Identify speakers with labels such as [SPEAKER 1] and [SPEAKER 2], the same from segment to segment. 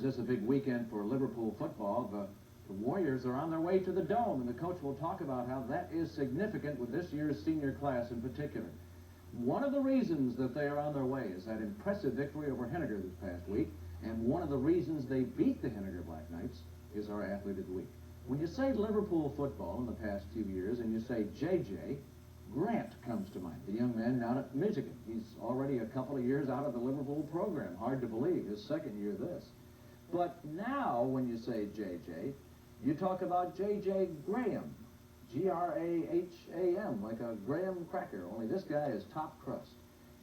[SPEAKER 1] this a big weekend for Liverpool football? The Warriors are on their way to the Dome, and the coach will talk about how that is significant with this year's senior class in particular. One of the reasons that they are on their way is that impressive victory over Henninger this past week, and one of the reasons they beat the Henninger Black Knights is our athlete of the week. When you say Liverpool football in the past few years, and you say JJ, Grant comes to mind, the young man down at Michigan. He's already a couple of years out of the Liverpool program. Hard to believe, his second year this. But now, when you say JJ, you talk about JJ Graham, Graham, like a graham cracker, only this guy is top crust.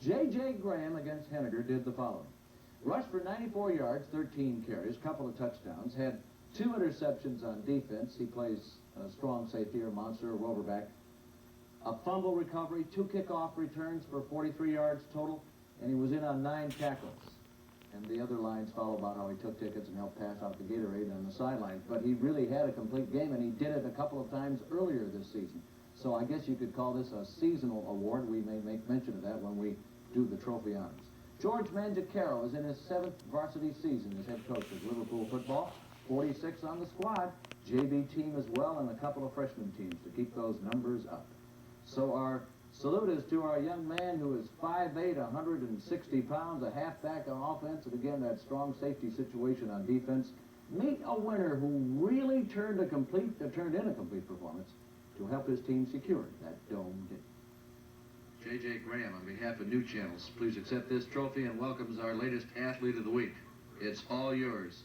[SPEAKER 1] JJ Graham against Henninger did the following. Rushed for 94 yards, 13 carries, couple of touchdowns, had 2 interceptions on defense. He plays a strong safety or monster or roverback. A fumble recovery, 2 kickoff returns for 43 yards total, and he was in on 9 tackles. And the other lines follow about how he took tickets and helped pass out the Gatorade on the sidelines. But he really had a complete game, and he did it a couple of times earlier this season. So I guess you could call this a seasonal award. We may make mention of that when we do the trophy honors. George Mangicaro is in his 7th varsity season as head coach of Liverpool football. 46 on the squad, JV team as well, and a couple of freshman teams to keep those numbers up. So our salute is to our young man who is 5'8", 160 pounds, a halfback on offense, and again, that strong safety situation on defense. Meet a winner who really turned in a complete performance to help his team secure that dome game. J.J. Graham, on behalf of Newchannels, please accept this trophy and welcomes our latest athlete of the week. It's all yours.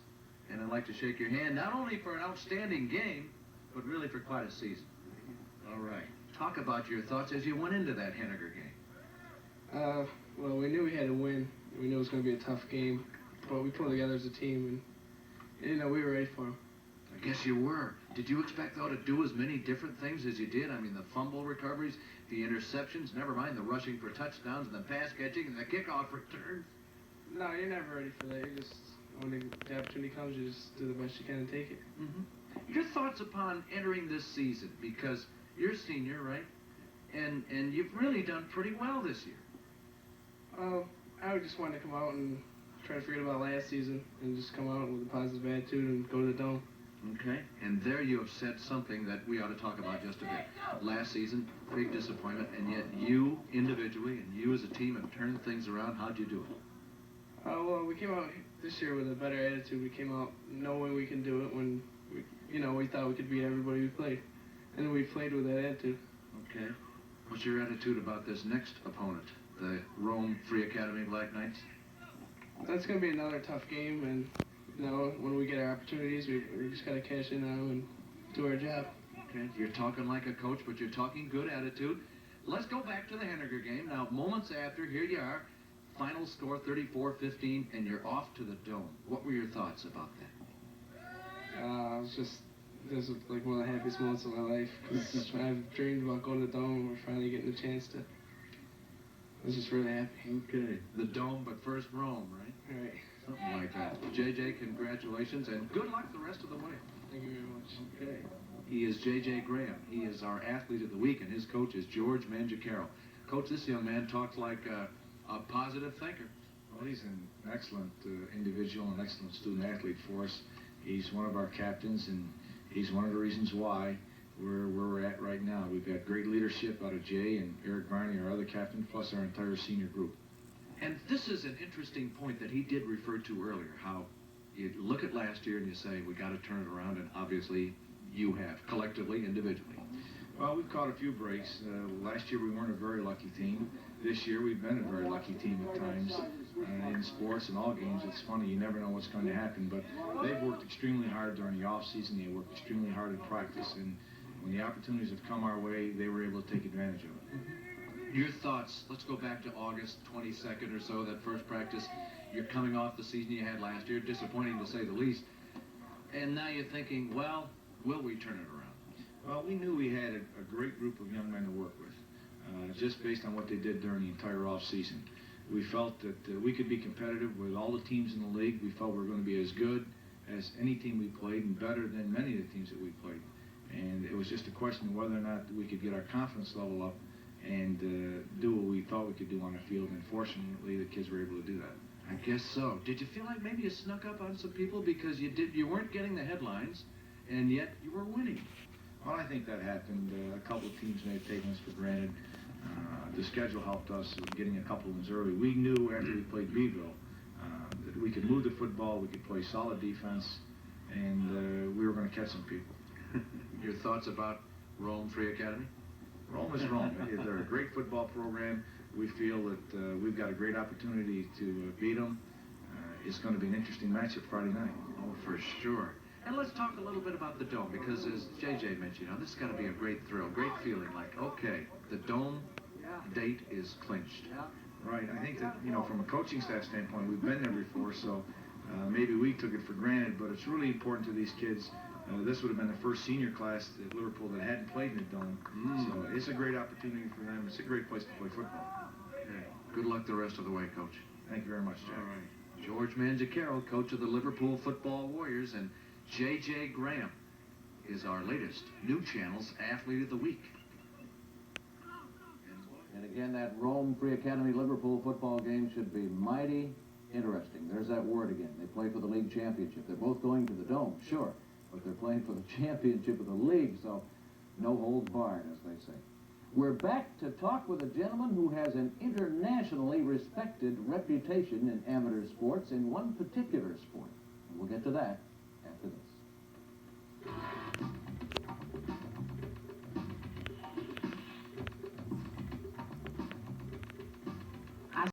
[SPEAKER 1] And I'd like to shake your hand, not only for an outstanding game, but really for quite a season. All right. Talk about your thoughts as you went into that Henninger game.
[SPEAKER 2] Well, we knew we had to win. We knew it was going to be a tough game, but we pulled together as a team, and you know, we were ready for them.
[SPEAKER 1] I guess you were. Did you expect, though, to do as many different things as you did? I mean, the fumble recoveries, the interceptions, never mind the rushing for touchdowns, and the pass catching, and the kickoff return.
[SPEAKER 2] No, you're never ready for that. You just, when the opportunity comes, you just do the best you can and take it.
[SPEAKER 1] Mm-hmm. Your thoughts upon entering this season, because you're a senior, right? And you've really done pretty well this year.
[SPEAKER 2] I would just want to come out and try to forget about last season and just come out with a positive attitude and go to the Dome.
[SPEAKER 1] Okay, and there you have said something that we ought to talk about just a bit. Last season, big disappointment, and yet you individually and you as a team have turned things around. How'd you do it?
[SPEAKER 2] Well, we came out this year with a better attitude. We came out knowing we can do it when we thought we could beat everybody we played. And then we played with that attitude. Okay.
[SPEAKER 1] What's your attitude about this next opponent, the Rome Free Academy Black Knights?
[SPEAKER 2] That's going to be another tough game, and when we get our opportunities, we just got to cash in now and do our job.
[SPEAKER 1] Okay. You're talking like a coach, but you're talking good attitude. Let's go back to the Henninger game. Now, moments after, here you are. Final score 34-15, and you're off to the Dome. What were your thoughts about that?
[SPEAKER 2] This was like one of the happiest moments of my life, because I've dreamed about going to the Dome, and we're finally getting the chance to. I was just really happy.
[SPEAKER 1] Okay. The Dome, but first Rome, right?
[SPEAKER 2] Right.
[SPEAKER 1] Something like that. JJ, congratulations, and good luck the rest of the way.
[SPEAKER 2] Thank you very much.
[SPEAKER 1] Okay. He is JJ Graham. He is our athlete of the week, and his coach is George Mangicaro. Coach, this young man talks like a positive thinker.
[SPEAKER 3] Well, he's an excellent individual, an excellent student-athlete for us. He's one of our captains, and he's one of the reasons why we're where we're at right now. We've got great leadership out of Jay and Eric Barney, our other captain, plus our entire senior group.
[SPEAKER 1] And this is an interesting point that he did refer to earlier, how you look at last year and you say, we got to turn it around, and obviously you have, collectively, individually.
[SPEAKER 3] Well, we've caught a few breaks. Last year we weren't a very lucky team. This year we've been a very lucky team at times. In sports and all games, it's funny, you never know what's going to happen, but they've worked extremely hard during the off-season. They worked extremely hard in practice, and when the opportunities have come our way, they were able to take advantage of it.
[SPEAKER 1] Your thoughts, let's go back to August 22nd or so, that first practice. You're coming off the season you had last year, disappointing to say the least. And now you're thinking, well, will we turn it around?
[SPEAKER 3] Well, we knew we had a great group of young men to work with, just based on what they did during the entire off-season. We felt that we could be competitive with all the teams in the league. We felt we were going to be as good as any team we played and better than many of the teams that we played. And it was just a question of whether or not we could get our confidence level up and do what we thought we could do on the field. And fortunately, the kids were able to do that.
[SPEAKER 4] I guess so. Did you feel like maybe you snuck up on some people because you weren't getting the headlines, and yet you were winning?
[SPEAKER 3] Well, I think that happened. A couple of teams may have taken us for granted. The schedule helped us getting a couple of wins early. We knew after we played Beeville that we could move the football, we could play solid defense, and we were going to catch some people.
[SPEAKER 4] Your thoughts about Rome Free Academy?
[SPEAKER 3] Rome is Rome. They're a great football program. We feel that we've got a great opportunity to beat them. It's going to be an interesting matchup Friday night.
[SPEAKER 4] Oh, for sure. And let's talk a little bit about the Dome, because as JJ mentioned, this has got to be a great thrill, great feeling, like, okay, the Dome date is clinched.
[SPEAKER 3] Right. I think that, from a coaching staff standpoint, we've been there before, so maybe we took it for granted, but it's really important to these kids. This would have been the first senior class at Liverpool that hadn't played in the Dome. So it's a great opportunity for them. It's a great place to play football.
[SPEAKER 4] Okay. Good luck the rest of the way, Coach.
[SPEAKER 3] Thank you very much, Jack.
[SPEAKER 4] All right. George Mangicaro, coach of the Liverpool Football Warriors, and J.J. Graham is our latest Newchannels Athlete of the Week.
[SPEAKER 1] And again, that Rome Free Academy Liverpool football game should be mighty interesting. There's that word again. They play for the league championship. They're both going to the Dome, sure, but they're playing for the championship of the league, so no holds barred, as they say. We're back to talk with a gentleman who has an internationally respected reputation in amateur sports in one particular sport. We'll get to that after this.